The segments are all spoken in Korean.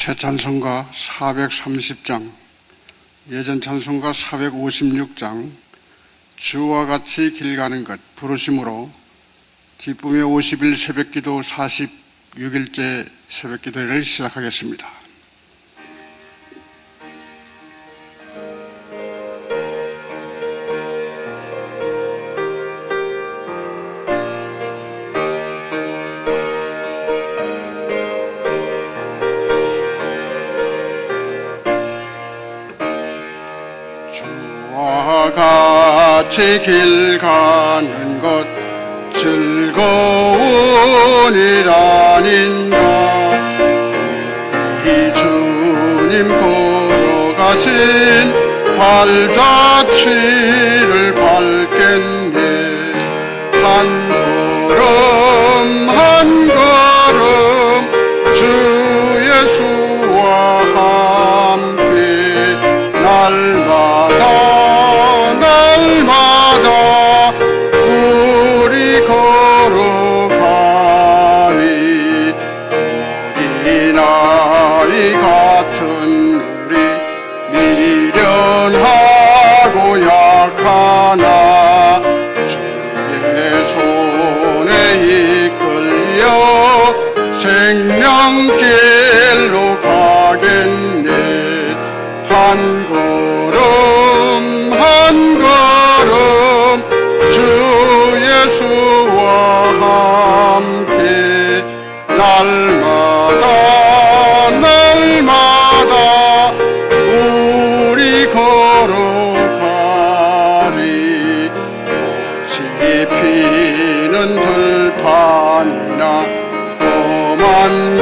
새 찬송가 430장, 예전 찬송가 456장, 주와 같이 길 가는 것 부르심으로 기쁨의 50일 새벽기도 46일째 새벽기도를 시작하겠습니다. 주와 같이 길 가는 것 즐거운 일 아닌가. 이 주님 걸어가신 발자취를 밟겠네. 한 걸음 한 걸음 주 예수와 함께 날마다 우리 걸어가리. 어린아이 같은 우리 미련하고 약하나 주의 손에 이끌려 생명길로 가겠네. 한 걸음 한 걸음 주 예수와 함께 날마다 우리 걸어가리. 꽃이 피는 들판이나 험한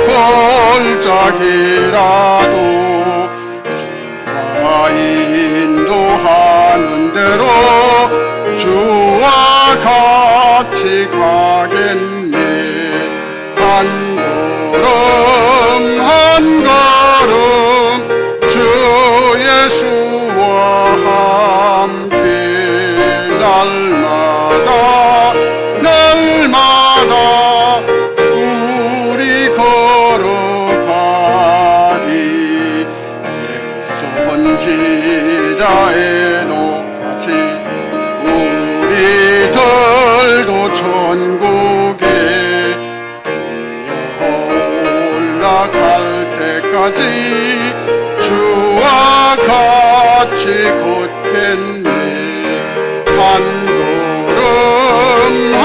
골짜기라도 인도하는 대로 주와 같이 가겠네. 한 걸음 한 걸음 주 예수와 함께 날마다 우리 걸어가리. 선지자의 녹같이 우리들도 천국에 올라갈 때까지 주와 같이 걷겠네. 한 걸음 한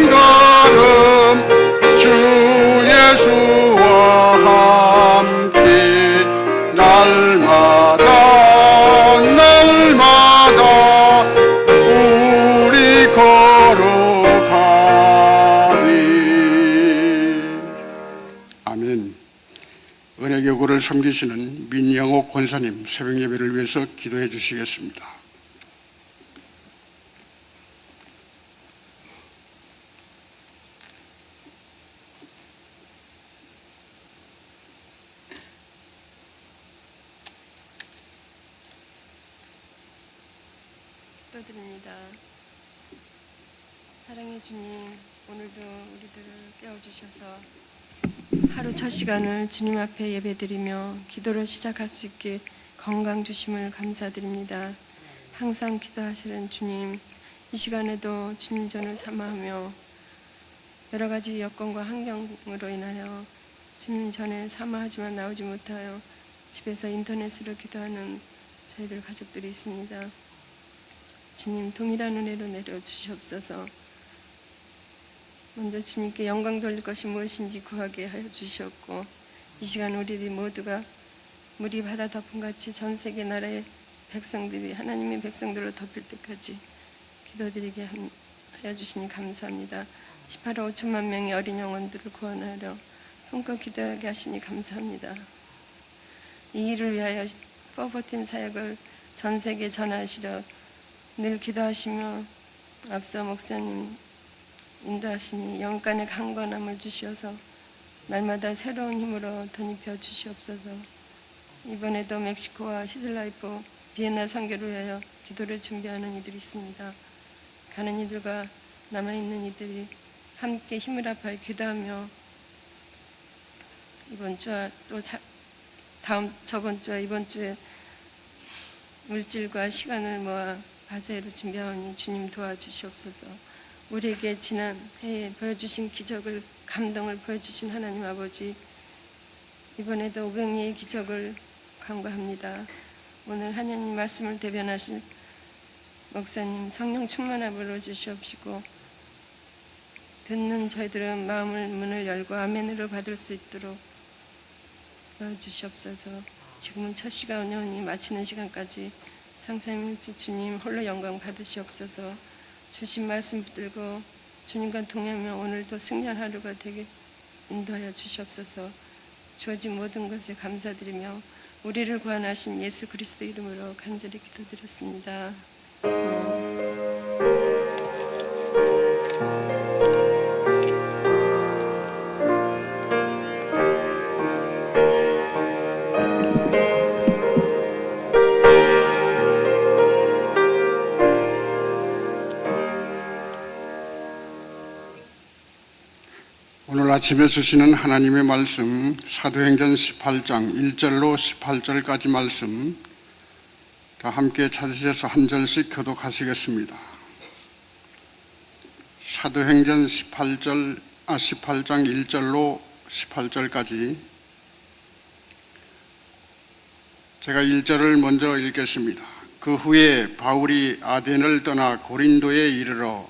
걸음 주 예수와 함께 날마다 우리 걸어가리. 아멘. 은혜교구를 섬기시는 민영옥 권사님 새벽예배를 위해서 기도해 주시겠습니다. 기도드립니다. 사랑의 주님, 오늘도 우리들을 깨워주셔서 하루 첫 시간을 주님 앞에 예배드리며 기도를 시작할 수 있게 건강 주심을 감사드립니다. 항상 기도하시는 주님, 이 시간에도 주님 전을 사모하며 여러 가지 여건과 환경으로 인하여 주님 전에 사모하지만 나오지 못하여 집에서 인터넷으로 기도하는 저희들 가족들이 있습니다. 주님, 동일한 은혜로 내려주시옵소서. 먼저 주님께 영광 돌릴 것이 무엇인지 구하게 하여 주시옵고, 이 시간 우리들 모두가 물이 바다 덮음같이 전 세계 나라의 백성들이 하나님의 백성들로 덮일 때까지 기도드리게 하여 주시니 감사합니다. 18억 5천만 명의 어린 영혼들을 구원하려 형껏 기도하게 하시니 감사합니다. 이 일을 위하여 퍼버틴 사역을 전 세계에 전하시려 늘 기도하시며 앞서 목사님 인도하시니 영간의 강건함을 주시어서 날마다 새로운 힘으로 덧입혀 주시옵소서. 이번에도 멕시코와 히들라이프 비엔나 선교를 위하여 기도를 준비하는 이들이 있습니다. 가는 이들과 남아있는 이들이 함께 힘을 합하여 기도하며 이번 주와 또 저번 주와 이번 주에 물질과 시간을 모아 바제로 준비하오니 주님 도와주시옵소서. 우리에게 지난 해에 보여주신 기적을, 감동을 보여주신 하나님 아버지, 이번에도 500리의 기적을 간구합니다. 오늘 하나님 말씀을 대변하신 목사님 성령 충만함으로 주시옵시고, 듣는 저희들은 마음을 문을 열고 아멘으로 받을 수 있도록 도와주시옵소서. 지금은 첫 시간이 마치는 시간까지 상삼일체 주님 홀로 영광 받으시옵소서. 주신 말씀 붙들고 주님과 동행하며 오늘도 승리한 하루가 되게 인도하여 주시옵소서. 주어진 모든 것에 감사드리며 우리를 구원하신 예수 그리스도 이름으로 간절히 기도드렸습니다. 오늘 아침에 주시는 하나님의 말씀, 사도행전 18장 1절로 18절까지 말씀 다 함께 찾으셔서 한 절씩 교독하시겠습니다. 사도행전 18장 1절로 18절까지 제가 1절을 먼저 읽겠습니다. 그 후에 바울이 아덴을 떠나 고린도에 이르러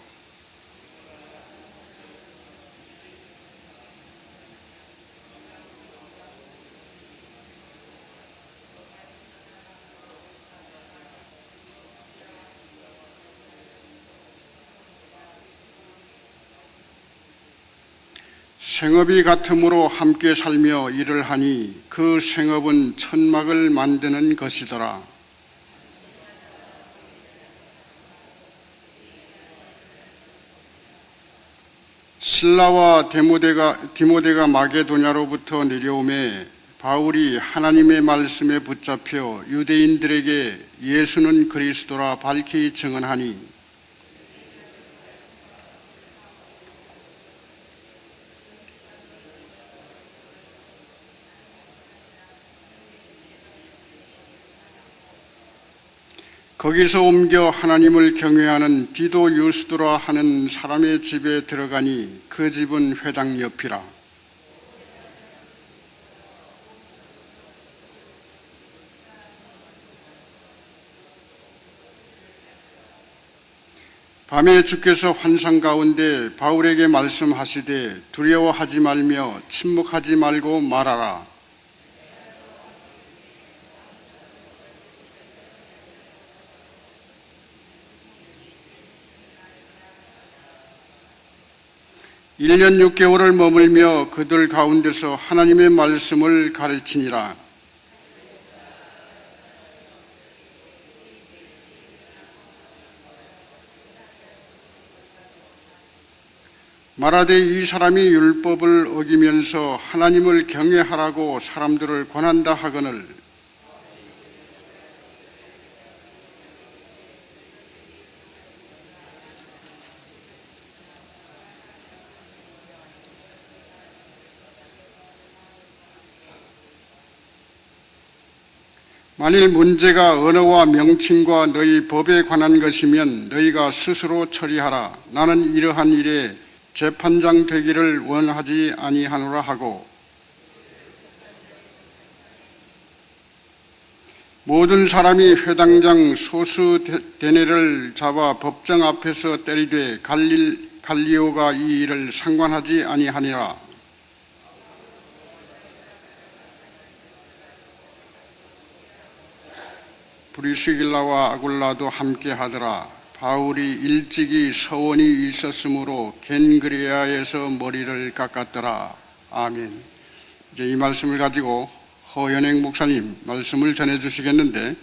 생업이 같음으로 함께 살며 일을 하니 그 생업은 천막을 만드는 것이더라. 실라와 디모데가 마게도냐로부터 내려오매 바울이 하나님의 말씀에 붙잡혀 유대인들에게 예수는 그리스도라 밝히 증언하니 거기서 옮겨 하나님을 경외하는 디도 유스도라 하는 사람의 집에 들어가니 그 집은 회당 옆이라. 밤에 주께서 환상 가운데 바울에게 말씀하시되 두려워하지 말며 침묵하지 말고 말하라. 일 년 6개월을 머물며 그들 가운데서 하나님의 말씀을 가르치니라. 말하되 이 사람이 율법을 어기면서 하나님을 경외하라고 사람들을 권한다 하거늘 만일 문제가 언어와 명칭과 너희 법에 관한 것이면 너희가 스스로 처리하라. 나는 이러한 일에 재판장 되기를 원하지 아니하노라 하고 모든 사람이 회당장 소수데네를 잡아 법정 앞에서 때리되 갈리오가 이 일을 상관하지 아니하니라. 브리스길라와 아굴라도 함께 하더라. 바울이 일찍이 서원이 있었으므로 겐그레아에서 머리를 깎았더라. 아멘. 이제 이 말씀을 가지고 허연행 목사님 말씀을 전해주시겠는데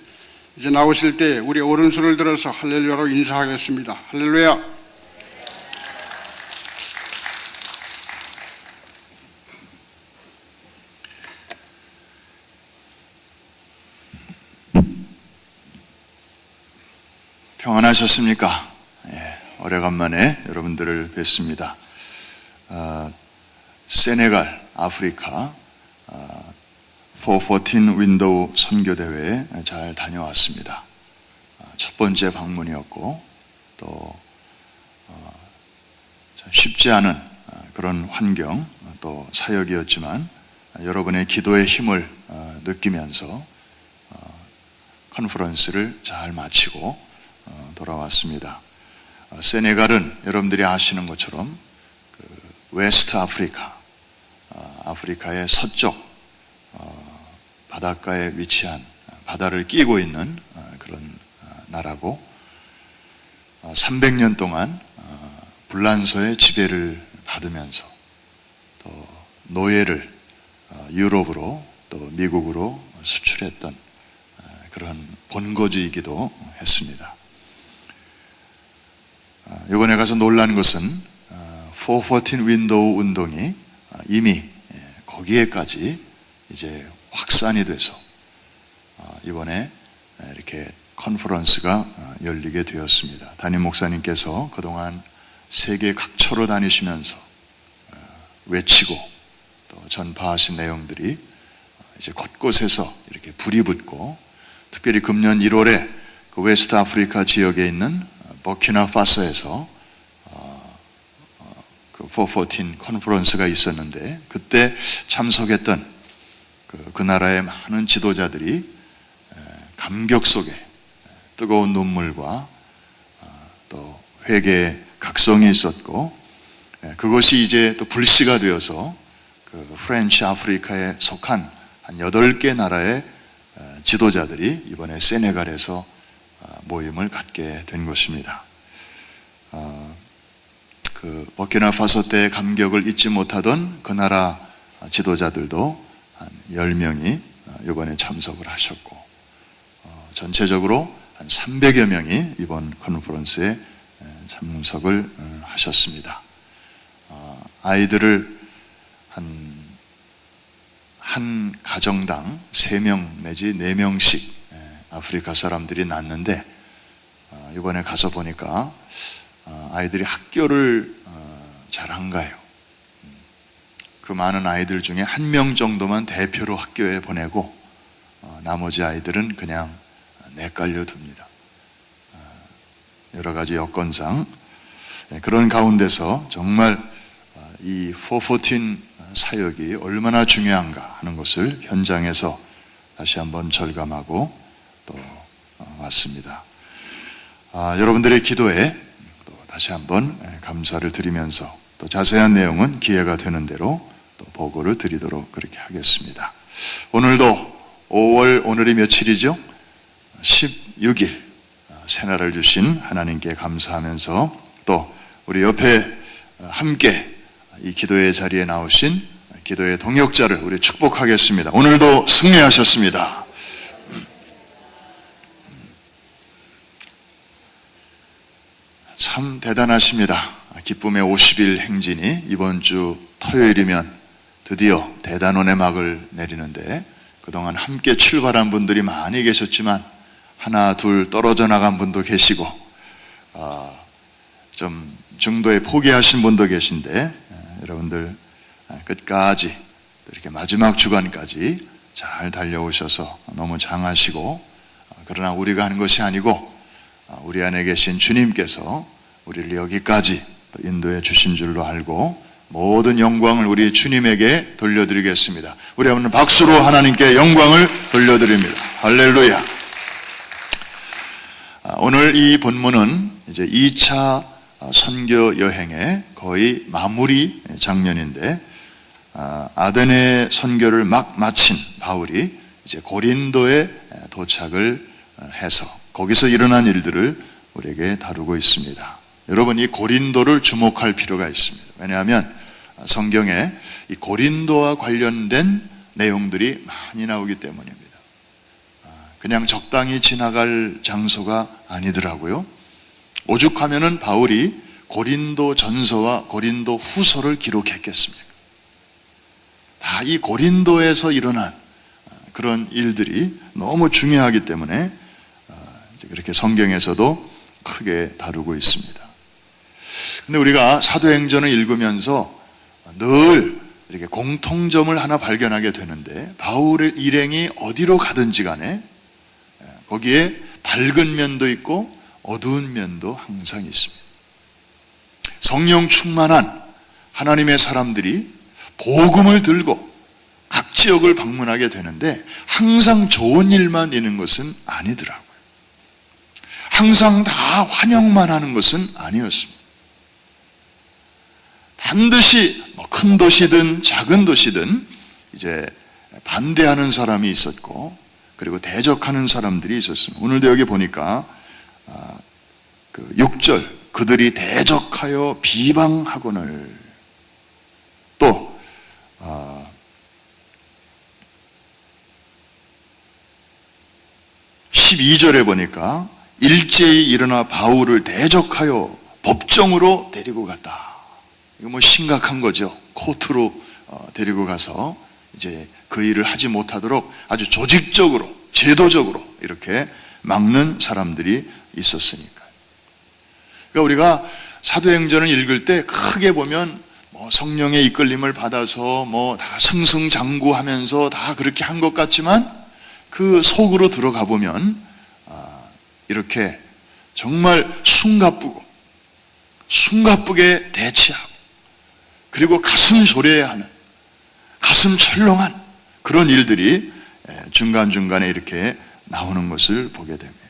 이제 나오실 때 우리 오른손을 들어서 할렐루야로 인사하겠습니다. 할렐루야. 평안하셨습니까? 오래간만에 여러분들을 뵙습니다. 세네갈, 아프리카, 414 윈도우 선교대회에 잘 다녀왔습니다. 첫 번째 방문이었고 또 쉽지 않은 그런 환경 또 사역이었지만 여러분의 기도의 힘을 느끼면서 컨퍼런스를 잘 마치고 돌아왔습니다. 세네갈은 여러분들이 아시는 것처럼 웨스트 아프리카, 아프리카의 서쪽 바닷가에 위치한 바다를 끼고 있는 그런 나라고 300년 동안 불란서의 지배를 받으면서 또 노예를 유럽으로 또 미국으로 수출했던 그런 본거지이기도 했습니다. 이번에 가서 놀란 것은 414 윈도우 운동이 이미 거기에까지 이제 확산이 돼서 이번에 이렇게 컨퍼런스가 열리게 되었습니다. 담임 목사님께서 그동안 세계 각처로 다니시면서 외치고 또 전파하신 내용들이 이제 곳곳에서 이렇게 불이 붙고 특별히 금년 1월에 그 웨스트 아프리카 지역에 있는 버키나파소에서 그 414 컨퍼런스가 있었는데 그때 참석했던 그 나라의 많은 지도자들이 감격 속에 뜨거운 눈물과 또 회개의 각성이 있었고 그것이 이제 또 불씨가 되어서 그 프렌치 아프리카에 속한 한 8개 나라의 지도자들이 이번에 세네갈에서 모임을 갖게 된 것입니다. 그 버키나파소 때의 감격을 잊지 못하던 그 나라 지도자들도 한 10명이 이번에 참석을 하셨고 전체적으로 한 300여 명이 이번 컨퍼런스에 참석을 하셨습니다. 아이들을 한 가정당 3명 내지 4명씩 아프리카 사람들이 낳는데 이번에 가서 보니까 아이들이 학교를 잘 안 가요. 그 많은 아이들 중에 1명 정도만 대표로 학교에 보내고 나머지 아이들은 그냥 내깔려 둡니다. 여러 가지 여건상 그런 가운데서 정말 이 414 사역이 얼마나 중요한가 하는 것을 현장에서 다시 한번 절감하고 또 왔습니다. 여러분들의 기도에 또 다시 한번 감사를 드리면서 또 자세한 내용은 기회가 되는 대로 또 보고를 드리도록 그렇게 하겠습니다. 오늘도 5월 오늘이 며칠이죠? 16일 새날을 주신 하나님께 감사하면서 또 우리 옆에 함께 이 기도의 자리에 나오신 기도의 동역자를 우리 축복하겠습니다. 오늘도 승리하셨습니다. 참 대단하십니다. 기쁨의 50일 행진이 이번 주 토요일이면 드디어 대단원의 막을 내리는데 그동안 함께 출발한 분들이 많이 계셨지만 하나 둘 떨어져 나간 분도 계시고 좀 중도에 포기하신 분도 계신데 여러분들 끝까지 이렇게 마지막 주간까지 잘 달려오셔서 너무 장하시고 그러나 우리가 하는 것이 아니고 우리 안에 계신 주님께서 우리를 여기까지 인도해 주신 줄로 알고 모든 영광을 우리 주님에게 돌려드리겠습니다. 우리 한번 박수로 하나님께 영광을 돌려드립니다. 할렐루야. 오늘 이 본문은 이제 2차 선교 여행의 거의 마무리 장면인데 아데네 선교를 막 마친 바울이 이제 고린도에 도착을 해서 거기서 일어난 일들을 우리에게 다루고 있습니다. 여러분 이 고린도를 주목할 필요가 있습니다. 왜냐하면 성경에 이 고린도와 관련된 내용들이 많이 나오기 때문입니다. 그냥 적당히 지나갈 장소가 아니더라고요. 오죽하면은 바울이 고린도 전서와 고린도 후서를 기록했겠습니까? 다 이 고린도에서 일어난 그런 일들이 너무 중요하기 때문에 그렇게 성경에서도 크게 다루고 있습니다. 근데 우리가 사도행전을 읽으면서 늘 이렇게 공통점을 하나 발견하게 되는데, 바울의 일행이 어디로 가든지 간에 거기에 밝은 면도 있고 어두운 면도 항상 있습니다. 성령 충만한 하나님의 사람들이 복음을 들고 각 지역을 방문하게 되는데 항상 좋은 일만 있는 것은 아니더라고요. 항상 다 환영만 하는 것은 아니었습니다. 반드시 큰 도시든 작은 도시든 이제 반대하는 사람이 있었고, 그리고 대적하는 사람들이 있었습니다. 오늘도 여기 보니까 6절, 그들이 대적하여 비방하거늘, 또 12절에 보니까 일제히 일어나 바울을 대적하여 법정으로 데리고 갔다. 이거 뭐 심각한 거죠. 코트로 데리고 가서 이제 그 일을 하지 못하도록 아주 조직적으로, 제도적으로 이렇게 막는 사람들이 있었으니까. 그러니까 우리가 사도행전을 읽을 때 크게 보면 뭐 성령의 이끌림을 받아서 뭐 다 승승장구하면서 다 그렇게 한 것 같지만, 그 속으로 들어가 보면 이렇게 정말 숨가쁘게 대치하고, 그리고 가슴 졸여야 하는, 가슴 철렁한 그런 일들이 중간중간에 이렇게 나오는 것을 보게 됩니다.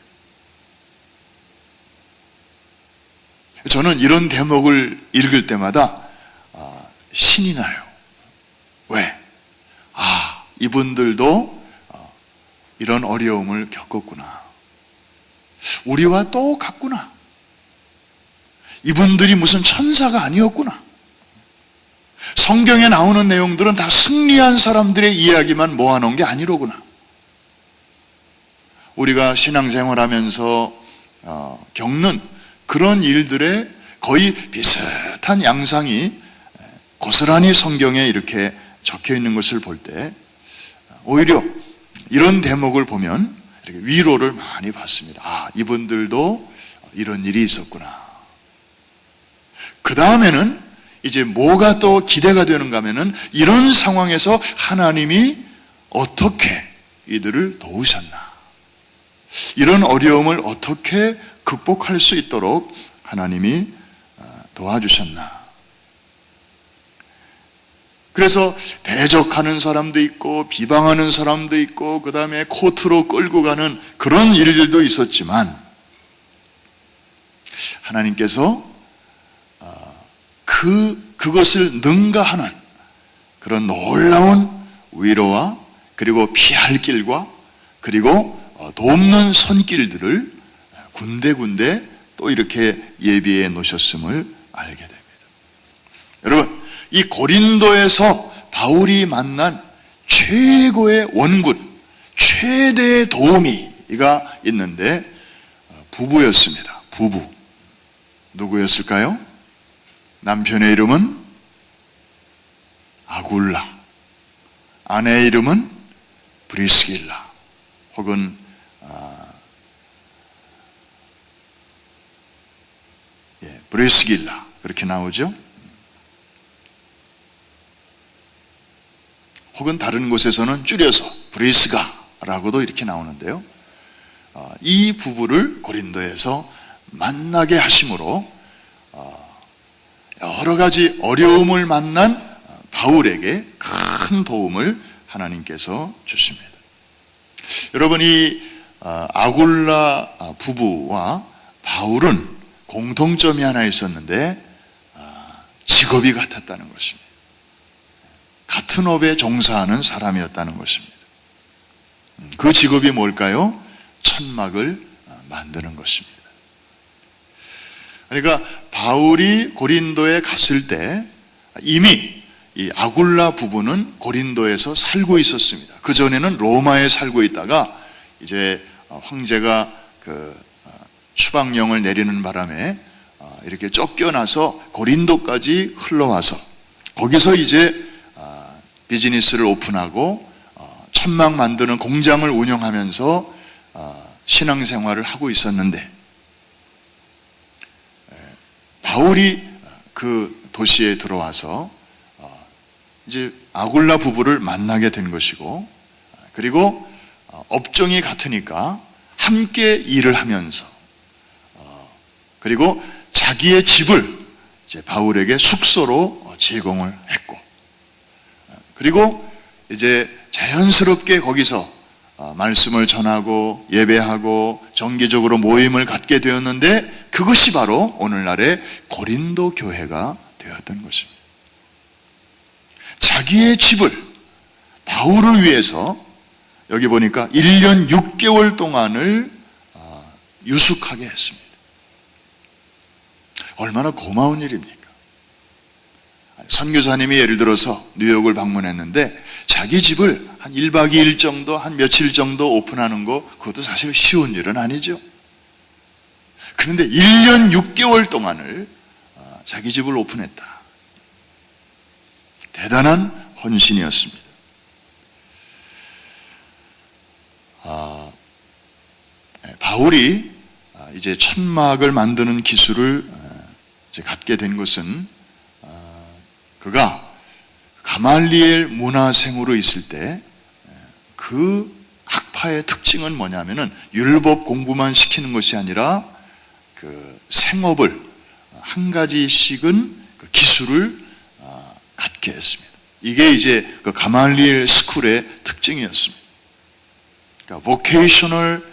저는 이런 대목을 읽을 때마다 신이 나요. 왜? 이분들도 이런 어려움을 겪었구나. 우리와 똑같구나. 이분들이 무슨 천사가 아니었구나. 성경에 나오는 내용들은 다 승리한 사람들의 이야기만 모아놓은 게 아니로구나. 우리가 신앙생활하면서 겪는 그런 일들의 거의 비슷한 양상이 고스란히 성경에 이렇게 적혀 있는 것을 볼 때, 오히려 이런 대목을 보면 이렇게 위로를 많이 받습니다. 이분들도 이런 일이 있었구나. 그 다음에는 이제 뭐가 또 기대가 되는가 하면은, 이런 상황에서 하나님이 어떻게 이들을 도우셨나, 이런 어려움을 어떻게 극복할 수 있도록 하나님이 도와주셨나. 그래서 대적하는 사람도 있고 비방하는 사람도 있고, 그 다음에 코트로 끌고 가는 그런 일들도 있었지만, 하나님께서 그것을 능가하는 그런 놀라운 위로와, 그리고 피할 길과, 그리고 돕는 손길들을 군데군데 또 이렇게 예비해 놓으셨음을 알게 됩니다. 여러분, 이 고린도에서 바울이 만난 최고의 원군, 최대의 도우미가 있는데 부부였습니다. 부부. 누구였을까요? 남편의 이름은 아굴라, 아내의 이름은 브리스길라, 혹은 브리스길라, 그렇게 나오죠. 혹은 다른 곳에서는 줄여서 브리스가라고도 이렇게 나오는데요. 이 부부를 고린도에서 만나게 하심으로 여러 가지 어려움을 만난 바울에게 큰 도움을 하나님께서 주십니다. 여러분, 이 아굴라 부부와 바울은 공통점이 하나 있었는데, 직업이 같았다는 것입니다. 같은 업에 종사하는 사람이었다는 것입니다. 그 직업이 뭘까요? 천막을 만드는 것입니다. 그러니까 바울이 고린도에 갔을 때 이미 이 아굴라 부부는 고린도에서 살고 있었습니다. 그 전에는 로마에 살고 있다가 이제 황제가 추방령을 내리는 바람에 이렇게 쫓겨나서 고린도까지 흘러와서 거기서 이제 비즈니스를 오픈하고 천막 만드는 공장을 운영하면서 신앙생활을 하고 있었는데, 바울이 그 도시에 들어와서 이제 아굴라 부부를 만나게 된 것이고, 그리고 업종이 같으니까 함께 일을 하면서, 그리고 자기의 집을 이제 바울에게 숙소로 제공을 했고, 그리고 이제 자연스럽게 거기서 말씀을 전하고 예배하고 정기적으로 모임을 갖게 되었는데, 그것이 바로 오늘날의 고린도 교회가 되었던 것입니다. 자기의 집을 바울을 위해서 여기 보니까 1년 6개월 동안을 유숙하게 했습니다. 얼마나 고마운 일입니까? 선교사님이 예를 들어서 뉴욕을 방문했는데 자기 집을 한 1박 2일 정도, 한 며칠 정도 오픈하는 거, 그것도 사실 쉬운 일은 아니죠. 그런데 1년 6개월 동안을 자기 집을 오픈했다. 대단한 헌신이었습니다. 바울이 이제 천막을 만드는 기술을 이제 갖게 된 것은 그가 가말리엘 문화생으로 있을 때 그 학파의 특징은 뭐냐면은 율법 공부만 시키는 것이 아니라 그 생업을 한 가지씩은 그 기술을 갖게 했습니다. 이게 이제 그 가말리엘 스쿨의 특징이었습니다. 그러니까 vocational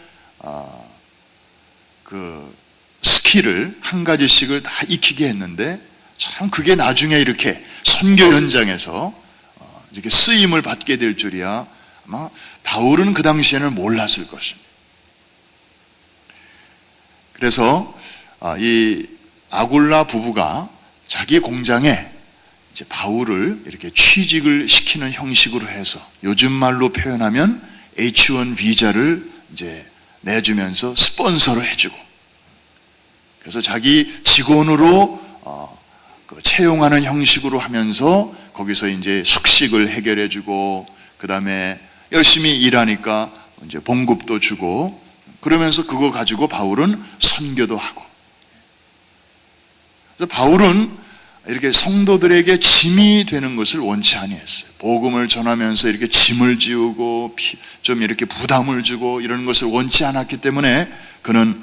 그 스킬을 한 가지씩을 다 익히게 했는데, 참 그게 나중에 이렇게 선교 현장에서 이렇게 쓰임을 받게 될 줄이야 아마 바울은 그 당시에는 몰랐을 것입니다. 그래서 이 아굴라 부부가 자기 공장에 이제 바울을 이렇게 취직을 시키는 형식으로 해서 요즘 말로 표현하면 H1 비자를 이제 내주면서 스폰서를 해주고, 그래서 자기 직원으로 채용하는 형식으로 하면서 거기서 이제 숙식을 해결해주고, 그 다음에 열심히 일하니까 이제 봉급도 주고, 그러면서 그거 가지고 바울은 선교도 하고. 그래서 바울은 이렇게 성도들에게 짐이 되는 것을 원치 아니했어요. 복음을 전하면서 이렇게 짐을 지우고 좀 이렇게 부담을 주고 이러는 것을 원치 않았기 때문에 그는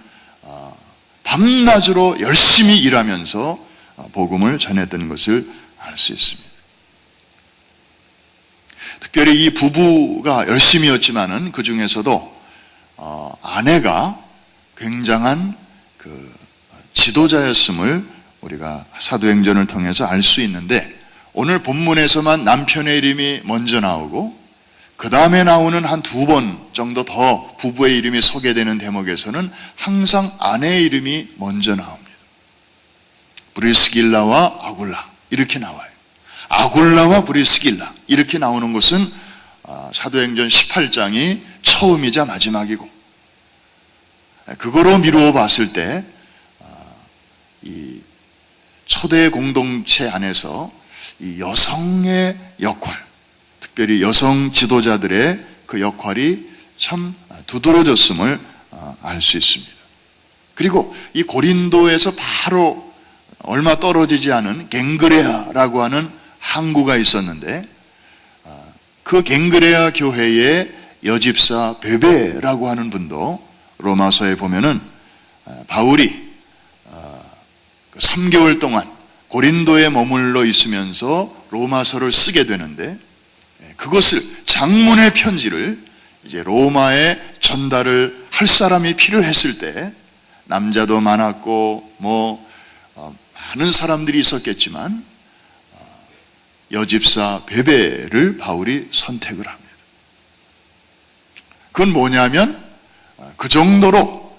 밤낮으로 열심히 일하면서 복음을 전했던 것을 알 수 있습니다. 특별히 이 부부가 열심히였지만은 그 중에서도 아내가 굉장한 그 지도자였음을 우리가 사도행전을 통해서 알 수 있는데, 오늘 본문에서만 남편의 이름이 먼저 나오고 그 다음에 나오는 한 2번 정도 더 부부의 이름이 소개되는 대목에서는 항상 아내의 이름이 먼저 나옵니다. 브리스길라와 아굴라 이렇게 나와요. 아굴라와 브리스길라 이렇게 나오는 것은 사도행전 18장이 처음이자 마지막이고, 그거로 미루어 봤을 때 이 초대 공동체 안에서 이 여성의 역할, 특별히 여성 지도자들의 그 역할이 참 두드러졌음을 알 수 있습니다. 그리고 이 고린도에서 바로 얼마 떨어지지 않은 갱그레아라고 하는 항구가 있었는데, 그 갱그레아 교회의 여집사 베베라고 하는 분도 로마서에 보면은 바울이 3개월 동안 고린도에 머물러 있으면서 로마서를 쓰게 되는데, 그것을 장문의 편지를 이제 로마에 전달을 할 사람이 필요했을 때, 남자도 많았고 많은 사람들이 있었겠지만 여집사 베베를 바울이 선택을 합니다. 그건 뭐냐면 그 정도로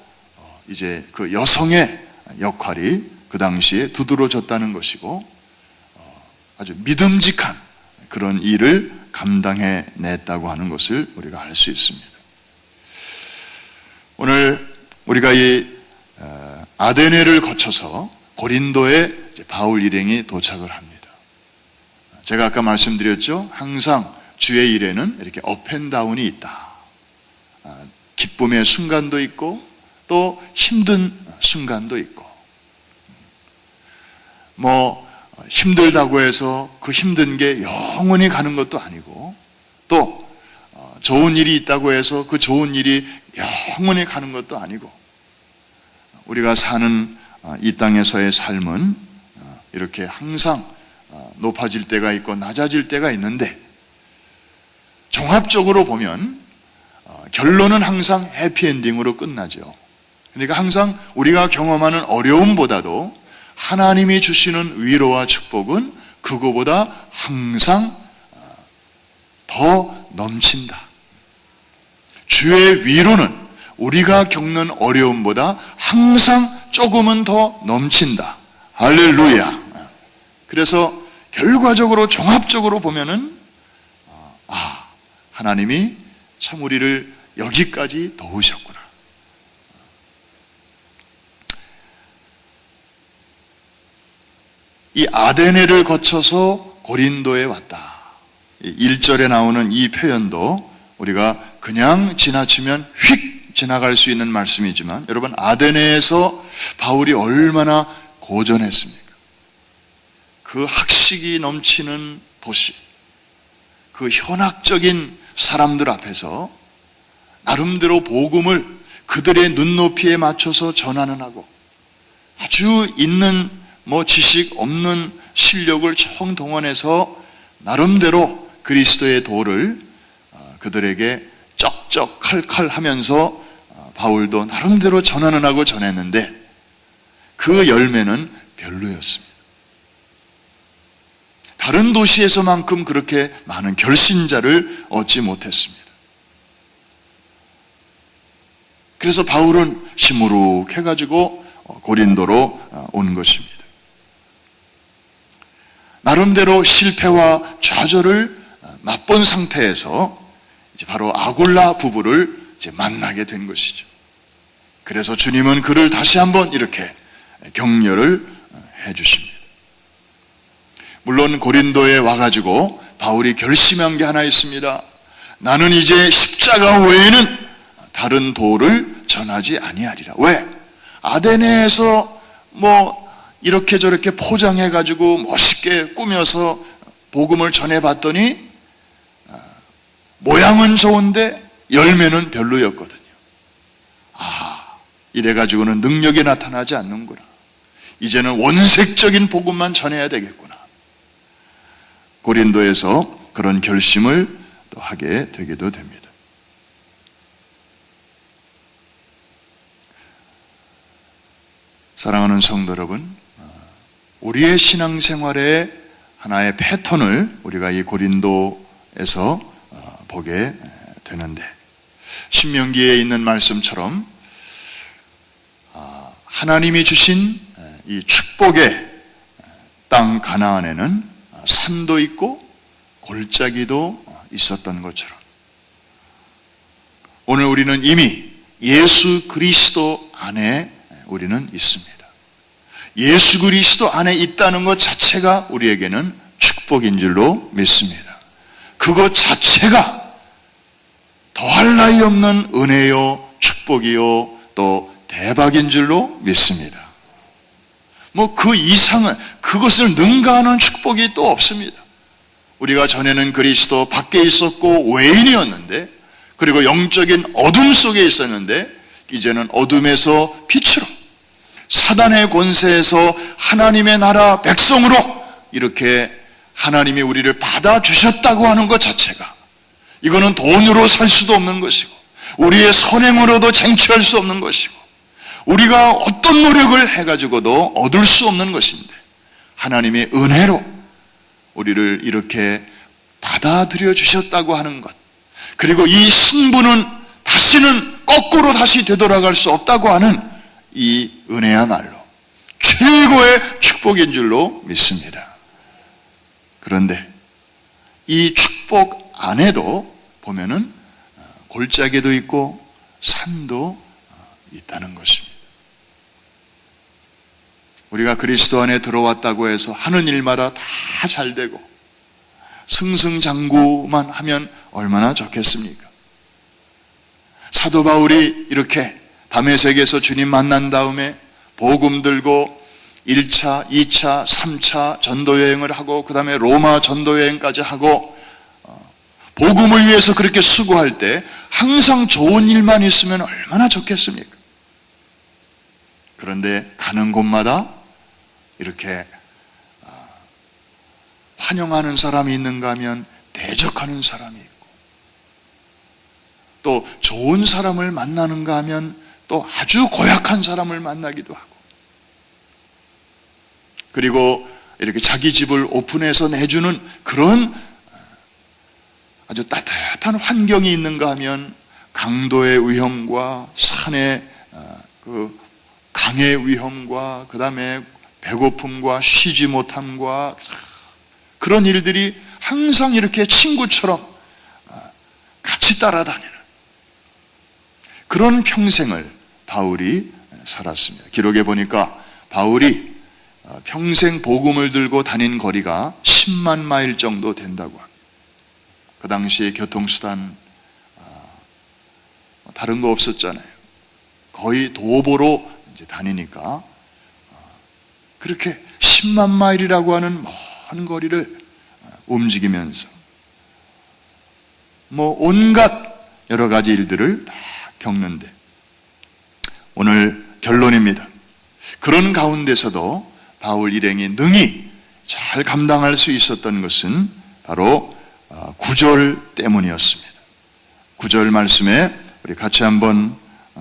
이제 그 여성의 역할이 그 당시에 두드러졌다는 것이고, 아주 믿음직한 그런 일을 감당해 냈다고 하는 것을 우리가 알 수 있습니다. 오늘 우리가 이 아데네를 거쳐서 고린도에 이제 바울 일행이 도착을 합니다. 제가 아까 말씀드렸죠. 항상 주의 일에는 이렇게 업앤다운이 있다. 기쁨의 순간도 있고 또 힘든 순간도 있고, 힘들다고 해서 그 힘든 게 영원히 가는 것도 아니고, 또 좋은 일이 있다고 해서 그 좋은 일이 영원히 가는 것도 아니고, 우리가 사는 이 땅에서의 삶은 이렇게 항상 높아질 때가 있고 낮아질 때가 있는데, 종합적으로 보면 결론은 항상 해피엔딩으로 끝나죠. 그러니까 항상 우리가 경험하는 어려움보다도 하나님이 주시는 위로와 축복은 그거보다 항상 더 넘친다. 주의 위로는 우리가 겪는 어려움보다 항상 조금은 더 넘친다. 할렐루야. 그래서 결과적으로 종합적으로 보면은 하나님이 참 우리를 여기까지 도우셨구나. 이 아데네를 거쳐서 고린도에 왔다. 1절에 나오는 이 표현도 우리가 그냥 지나치면 휙 지나갈 수 있는 말씀이지만, 여러분, 아데네에서 바울이 얼마나 고전했습니까? 그 학식이 넘치는 도시, 그 현학적인 사람들 앞에서 나름대로 복음을 그들의 눈높이에 맞춰서 전하는 하고, 아주 있는 지식 없는 실력을 총동원해서 나름대로 그리스도의 도를 그들에게 쩍쩍 칼칼 하면서 바울도 나름대로 전하는 하고 전했는데, 그 열매는 별로였습니다. 다른 도시에서만큼 그렇게 많은 결신자를 얻지 못했습니다. 그래서 바울은 시무룩해가지고 고린도로 온 것입니다. 나름대로 실패와 좌절을 맛본 상태에서 이제 바로 아굴라 부부를 이제 만나게 된 것이죠. 그래서 주님은 그를 다시 한번 이렇게 격려를 해 주십니다. 물론 고린도에 와가지고 바울이 결심한 게 하나 있습니다. 나는 이제 십자가 외에는 다른 도를 전하지 아니하리라. 왜? 아데네에서 이렇게 저렇게 포장해가지고 멋있게 꾸며서 복음을 전해봤더니 모양은 좋은데 열매는 별로였거든요. 이래가지고는 능력이 나타나지 않는구나. 이제는 원색적인 복음만 전해야 되겠구나. 고린도에서 그런 결심을 또 하게 되기도 됩니다. 사랑하는 성도 여러분, 우리의 신앙생활의 하나의 패턴을 우리가 이 고린도에서 보게 되는데, 신명기에 있는 말씀처럼 하나님이 주신 이 축복의 땅 가나안에는 산도 있고 골짜기도 있었던 것처럼, 오늘 우리는 이미 예수 그리스도 안에 우리는 있습니다. 예수 그리스도 안에 있다는 것 자체가 우리에게는 축복인 줄로 믿습니다. 그것 자체가 더할 나위 없는 은혜요, 축복이요, 또 대박인 줄로 믿습니다. 그 이상은, 그것을 능가하는 축복이 또 없습니다. 우리가 전에는 그리스도 밖에 있었고 외인이었는데, 그리고 영적인 어둠 속에 있었는데, 이제는 어둠에서 빛으로, 사단의 권세에서 하나님의 나라 백성으로 이렇게 하나님이 우리를 받아주셨다고 하는 것 자체가, 이거는 돈으로 살 수도 없는 것이고, 우리의 선행으로도 쟁취할 수 없는 것이고, 우리가 어떤 노력을 해가지고도 얻을 수 없는 것인데, 하나님의 은혜로 우리를 이렇게 받아들여 주셨다고 하는 것, 그리고 이 승부는 다시는 거꾸로 다시 되돌아갈 수 없다고 하는 이 은혜야말로 최고의 축복인 줄로 믿습니다. 그런데 이 축복 안에도 보면은 골짜기도 있고 산도 있다는 것입니다. 우리가 그리스도 안에 들어왔다고 해서 하는 일마다 다 잘 되고 승승장구만 하면 얼마나 좋겠습니까? 사도 바울이 이렇게 다메섹에서 주님 만난 다음에 복음 들고 1차, 2차, 3차 전도여행을 하고 그 다음에 로마 전도여행까지 하고 복음을 위해서 그렇게 수고할 때 항상 좋은 일만 있으면 얼마나 좋겠습니까? 그런데 가는 곳마다 이렇게 환영하는 사람이 있는가 하면 대적하는 사람이 있고, 또 좋은 사람을 만나는가 하면 또 아주 고약한 사람을 만나기도 하고, 그리고 이렇게 자기 집을 오픈해서 내주는 그런 아주 따뜻한 환경이 있는가 하면 강도의 위험과 산의 그 강의 위험과 그 다음에 배고픔과 쉬지 못함과 그런 일들이 항상 이렇게 친구처럼 같이 따라다니는 그런 평생을 바울이 살았습니다. 기록에 보니까 바울이 평생 복음을 들고 다닌 거리가 10만 마일 정도 된다고 합니다. 그 당시에 교통수단 다른 거 없었잖아요. 거의 도보로 이제 다니니까 그렇게 10만 마일이라고 하는 먼 거리를 움직이면서 온갖 여러 가지 일들을 다 겪는데, 오늘 결론입니다. 그런 가운데서도 바울 일행이 능히 잘 감당할 수 있었던 것은 바로 9절 때문이었습니다. 9절 말씀에 우리 같이 한번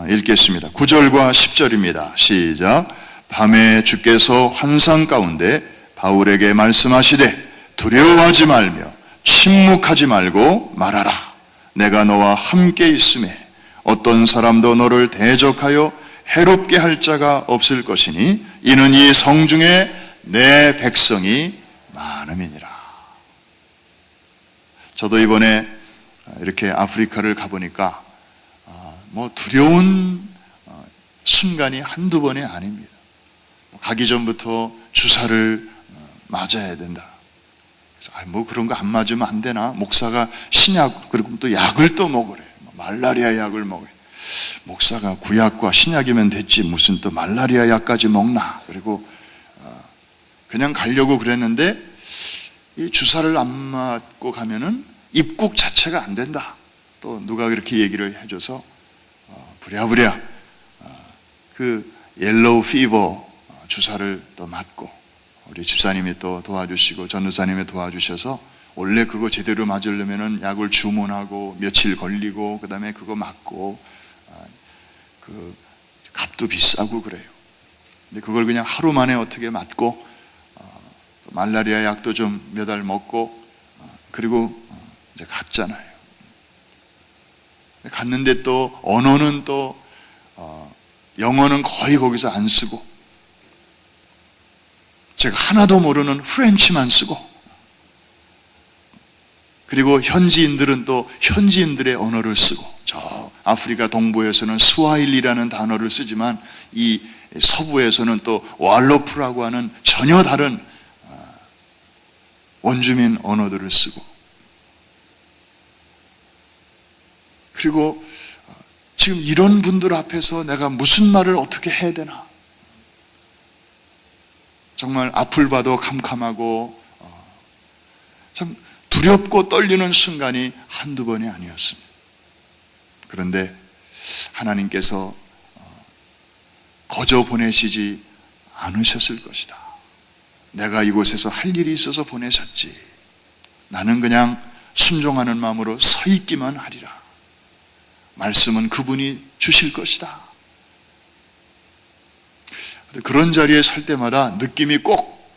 읽겠습니다. 9절과 10절입니다. 시작. 밤에 주께서 환상 가운데 바울에게 말씀하시되 두려워하지 말며 침묵하지 말고 말하라. 내가 너와 함께 있음에 어떤 사람도 너를 대적하여 해롭게 할 자가 없을 것이니 이는 이 성중에 내 백성이 많음이니라. 저도 이번에 이렇게 아프리카를 가보니까 두려운 순간이 한두 번이 아닙니다. 가기 전부터 주사를 맞아야 된다. 그래서 그런 거 안 맞으면 안 되나? 목사가 신약 그리고 또 약을 또 먹으래. 말라리아 약을 먹어요. 목사가 구약과 신약이면 됐지 무슨 또 말라리아 약까지 먹나? 그리고 그냥 가려고 그랬는데 이 주사를 안 맞고 가면은 입국 자체가 안 된다. 또 누가 그렇게 얘기를 해줘서 부랴부랴 그 옐로우 피버 주사를 또 맞고, 우리 집사님이 또 도와주시고 전도사님이 도와주셔서 원래 그거 제대로 맞으려면은 약을 주문하고 며칠 걸리고 그 다음에 그거 맞고 그 값도 비싸고 그래요. 근데 그걸 그냥 하루 만에 어떻게 맞고 말라리아 약도 좀 몇 알 먹고 그리고 이제 갔잖아요. 갔는데 또 언어는 또 영어는 거의 거기서 안 쓰고 제가 하나도 모르는 프렌치만 쓰고, 그리고 현지인들은 또 현지인들의 언어를 쓰고, 저 아프리카 동부에서는 스와힐리라는 단어를 쓰지만 이 서부에서는 또 왈로프라고 하는 전혀 다른 원주민 언어들을 쓰고, 그리고 지금 이런 분들 앞에서 내가 무슨 말을 어떻게 해야 되나, 정말 앞을 봐도 캄캄하고 참 두렵고 떨리는 순간이 한두 번이 아니었습니다. 그런데 하나님께서 거저 보내시지 않으셨을 것이다. 내가 이곳에서 할 일이 있어서 보내셨지. 나는 그냥 순종하는 마음으로 서 있기만 하리라. 말씀은 그분이 주실 것이다. 그런 자리에 설 때마다 느낌이 꼭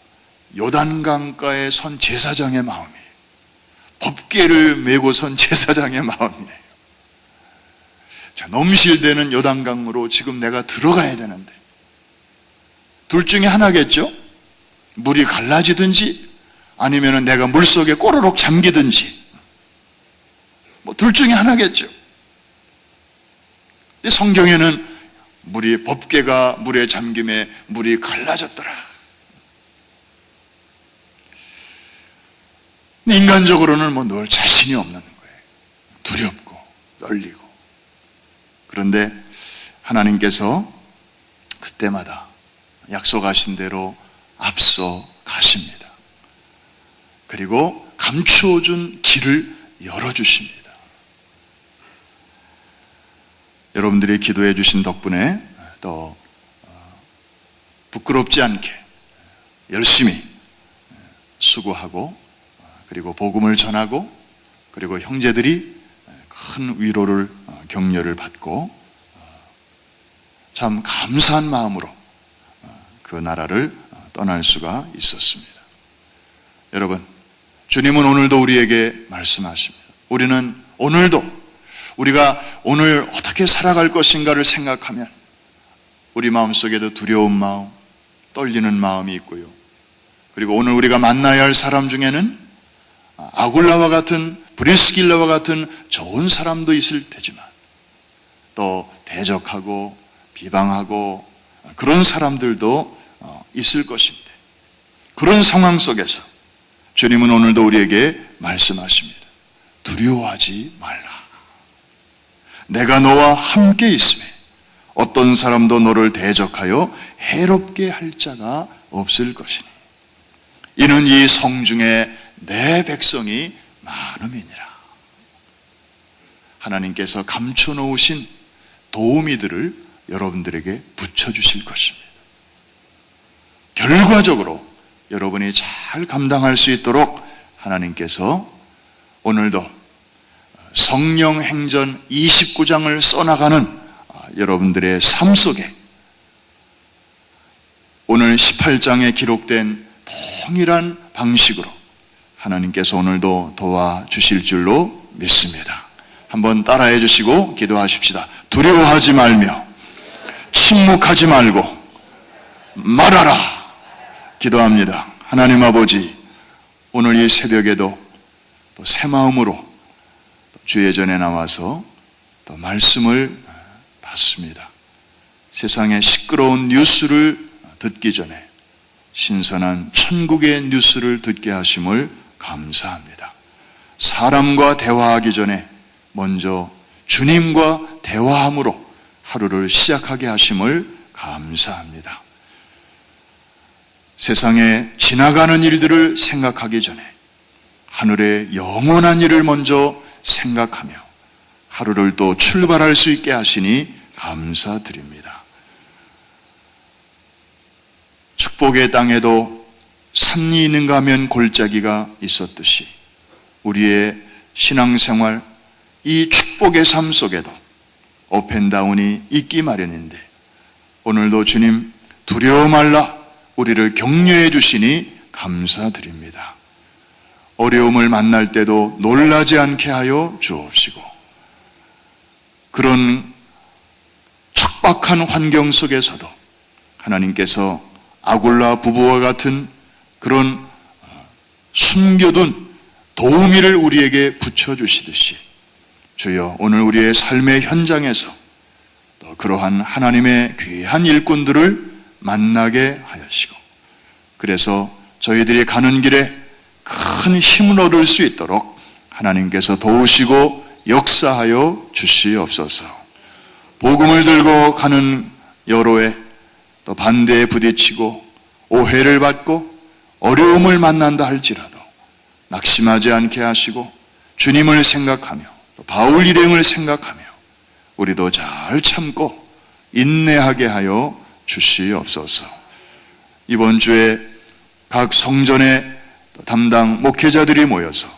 요단강가에 선 제사장의 마음이에요. 법궤를 메고 선 제사장의 마음이에요. 자, 넘실대는 요단강으로 지금 내가 들어가야 되는데 둘 중에 하나겠죠? 물이 갈라지든지 아니면 내가 물속에 꼬르륵 잠기든지 둘 중에 하나겠죠. 근데 성경에는 법궤가 물에 잠김에 물이 갈라졌더라. 인간적으로는 늘 자신이 없는 거예요. 두렵고 떨리고. 그런데 하나님께서 그때마다 약속하신 대로 앞서 가십니다. 그리고 감추어준 길을 열어주십니다. 여러분들이 기도해 주신 덕분에 또 부끄럽지 않게 열심히 수고하고, 그리고 복음을 전하고, 그리고 형제들이 큰 위로를, 격려를 받고 참 감사한 마음으로 그 나라를 떠날 수가 있었습니다. 여러분, 주님은 오늘도 우리에게 말씀하십니다. 우리는 오늘도 우리가 오늘 어떻게 살아갈 것인가를 생각하면 우리 마음속에도 두려운 마음, 떨리는 마음이 있고요. 그리고 오늘 우리가 만나야 할 사람 중에는 아굴라와 같은, 브리스길라와 같은 좋은 사람도 있을 테지만 또 대적하고 비방하고 그런 사람들도 있을 것인데, 그런 상황 속에서 주님은 오늘도 우리에게 말씀하십니다. 두려워하지 말라. 내가 너와 함께 있으며 어떤 사람도 너를 대적하여 해롭게 할 자가 없을 것이니 이는 이 성중에 내 백성이 많음이니라. 하나님께서 감춰놓으신 도우미들을 여러분들에게 붙여주실 것입니다. 결과적으로 여러분이 잘 감당할 수 있도록 하나님께서 오늘도 성령 행전 29장을 써나가는 여러분들의 삶 속에 오늘 18장에 기록된 동일한 방식으로 하나님께서 오늘도 도와주실 줄로 믿습니다. 한번 따라해 주시고 기도하십시다. 두려워하지 말며 침묵하지 말고 말하라. 기도합니다. 하나님 아버지, 오늘 이 새벽에도 또 새 마음으로 주의 전에 나와서 또 말씀을 받습니다. 세상의 시끄러운 뉴스를 듣기 전에 신선한 천국의 뉴스를 듣게 하심을 감사합니다. 사람과 대화하기 전에 먼저 주님과 대화함으로 하루를 시작하게 하심을 감사합니다. 세상에 지나가는 일들을 생각하기 전에 하늘의 영원한 일을 먼저 생각하며 하루를 또 출발할 수 있게 하시니 감사드립니다. 축복의 땅에도 산이 있는가 하면 골짜기가 있었듯이 우리의 신앙생활, 이 축복의 삶 속에도 업앤다운이 있기 마련인데 오늘도 주님 두려워 말라 우리를 격려해 주시니 감사드립니다. 어려움을 만날 때도 놀라지 않게 하여 주옵시고 그런 척박한 환경 속에서도 하나님께서 아굴라 부부와 같은 그런 숨겨둔 도우미를 우리에게 붙여주시듯이 주여 오늘 우리의 삶의 현장에서 또 그러한 하나님의 귀한 일꾼들을 만나게 하시고 그래서 저희들이 가는 길에 큰 힘을 얻을 수 있도록 하나님께서 도우시고 역사하여 주시옵소서. 복음을 들고 가는 여로에 또 반대에 부딪히고 오해를 받고 어려움을 만난다 할지라도 낙심하지 않게 하시고 주님을 생각하며 또 바울 일행을 생각하며 우리도 잘 참고 인내하게 하여 주시옵소서. 이번 주에 각 성전에 담당 목회자들이 모여서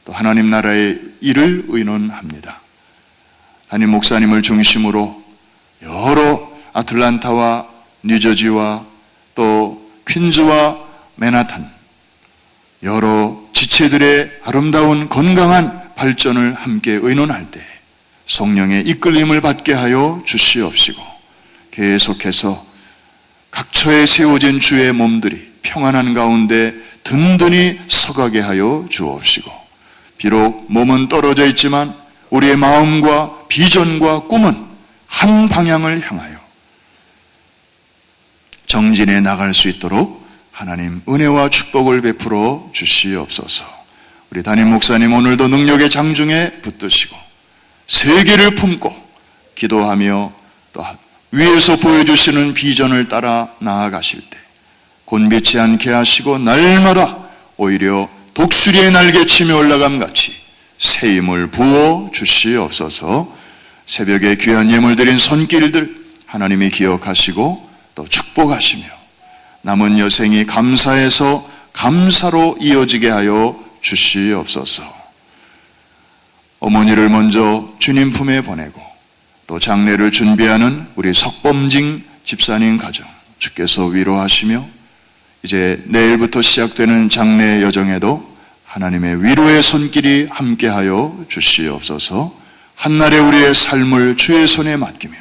또 하나님 나라의 일을 의논합니다. 담임 목사님을 중심으로 여러 아틀란타와 뉴저지와 또 퀸즈와 맨하탄 여러 지체들의 아름다운 건강한 발전을 함께 의논할 때 성령의 이끌림을 받게 하여 주시옵시고 계속해서 각처에 세워진 주의 몸들이 평안한 가운데 든든히 서가게 하여 주옵시고 비록 몸은 떨어져 있지만 우리의 마음과 비전과 꿈은 한 방향을 향하여 정진해 나갈 수 있도록 하나님 은혜와 축복을 베풀어 주시옵소서. 우리 담임 목사님 오늘도 능력의 장중에 붙드시고 세계를 품고 기도하며 또 위에서 보여주시는 비전을 따라 나아가실 때 곤비치 않게 하시고 날마다 오히려 독수리의 날개치며 올라감 같이 새 힘을 부어 주시옵소서. 새벽에 귀한 예물 드린 손길들 하나님이 기억하시고 또 축복하시며 남은 여생이 감사해서 감사로 이어지게 하여 주시옵소서. 어머니를 먼저 주님 품에 보내고 또 장례를 준비하는 우리 석범징 집사님 가정 주께서 위로하시며 이제 내일부터 시작되는 장례 여정에도 하나님의 위로의 손길이 함께하여 주시옵소서. 한날의 우리의 삶을 주의 손에 맡기며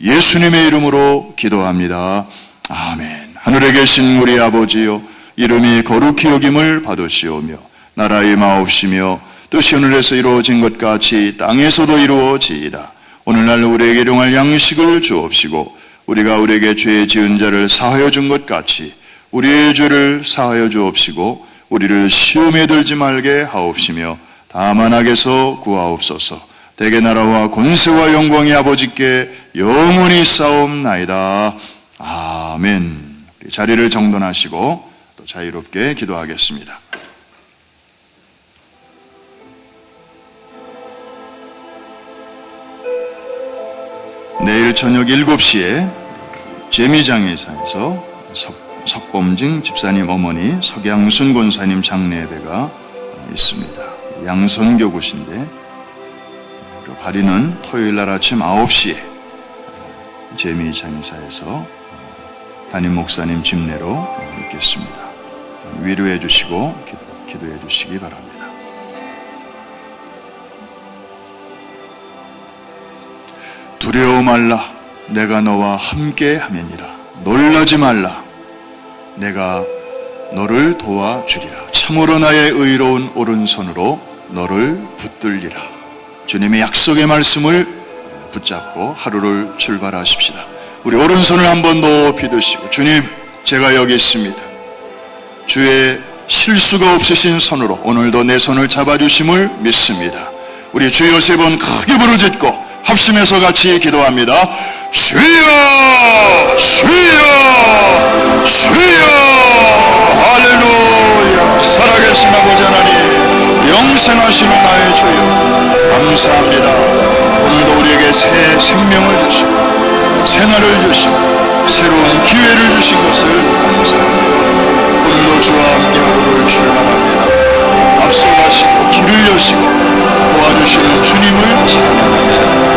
예수님의 이름으로 기도합니다. 아멘. 하늘에 계신 우리 아버지여, 이름이 거룩히 여김을 받으시오며 나라의 마옵시며 뜻이 하늘에서 이루어진 것 같이 땅에서도 이루어지이다. 오늘날 우리에게 일용할 양식을 주옵시고 우리가 우리에게 죄 지은 자를 사하여 준 것 같이 우리의 죄를 사하여 주옵시고 우리를 시험에 들지 말게 하옵시며 다만 악에서 구하옵소서. 대개 나라와 권세와 영광이 아버지께 영원히 싸움나이다. 아멘. 우리 자리를 정돈하시고 또 자유롭게 기도하겠습니다. 내일 저녁 7시에 재미장의사에서 석범징 집사님 어머니 석양순 권사님 장례배가 있습니다. 양선교구신데 발인은 토요일날 아침 9시에 재미장의사에서 담임 목사님 집례로 있겠습니다. 위로해 주시고 기도해 주시기 바랍니다. 두려워 말라. 내가 너와 함께 하면이라. 놀라지 말라. 내가 너를 도와주리라. 참으로 나의 의로운 오른손으로 너를 붙들리라. 주님의 약속의 말씀을 붙잡고 하루를 출발하십시다. 우리 오른손을 한번 높이 드시고, 주님, 제가 여기 있습니다. 주의 실수가 없으신 손으로 오늘도 내 손을 잡아주심을 믿습니다. 우리 주여 3번 크게 부르짖고 합심해서 같이 기도합니다. 주여, 주여, 주여. 할렐루야. 살아계신 아버지 하나님, 영생하시는 나의 주여, 감사합니다. 오늘도 우리에게 새 생명을 주시고 새 날을 주시고 새로운 기회를 주신 것을 감사합니다. 오늘도 주와 함께 하루를 출발합니다. 앞서가시고 길을 여시고 도와주시는 주님을 찬양합니다.